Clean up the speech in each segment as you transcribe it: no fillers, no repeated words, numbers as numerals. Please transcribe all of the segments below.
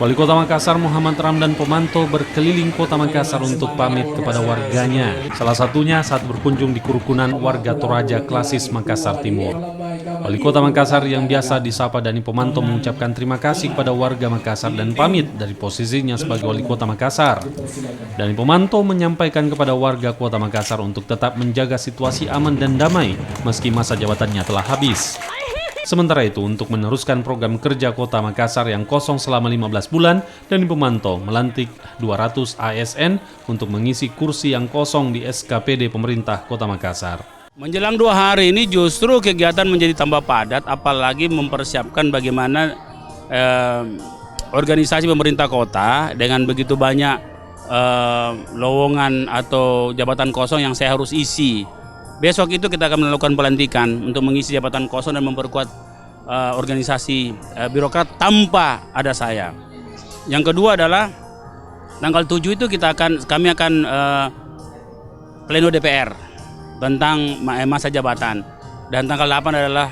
Wali Kota Makassar Muhammad Ramdan Pomanto berkeliling Kota Makassar untuk pamit kepada warganya. Salah satunya saat berkunjung di kerukunan warga Toraja Klasis Makassar Timur. Wali Kota Makassar yang biasa disapa Dani Pomanto mengucapkan terima kasih kepada warga Makassar dan pamit dari posisinya sebagai Wali Kota Makassar. Dani Pomanto menyampaikan kepada warga Kota Makassar untuk tetap menjaga situasi aman dan damai meski masa jabatannya telah habis. Sementara itu, untuk meneruskan program kerja Kota Makassar yang kosong selama 15 bulan, Dani Pomanto melantik 200 ASN untuk mengisi kursi yang kosong di SKPD pemerintah Kota Makassar. Menjelang 2 hari ini justru kegiatan menjadi tambah padat, apalagi mempersiapkan bagaimana organisasi pemerintah kota dengan begitu banyak lowongan atau jabatan kosong yang saya harus isi. Besok itu kita akan melakukan pelantikan untuk mengisi jabatan kosong dan memperkuat organisasi birokrat tanpa ada saya. Yang kedua adalah tanggal 7 itu kami akan pleno DPR tentang masa jabatan, dan tanggal 8 adalah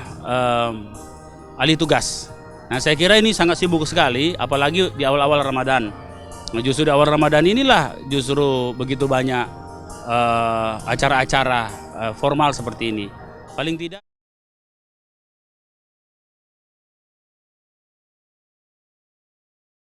alih tugas. Nah, saya kira ini sangat sibuk sekali, apalagi di awal-awal Ramadan. Nah, justru di awal Ramadan inilah justru begitu banyak acara-acara formal seperti ini. Paling tidak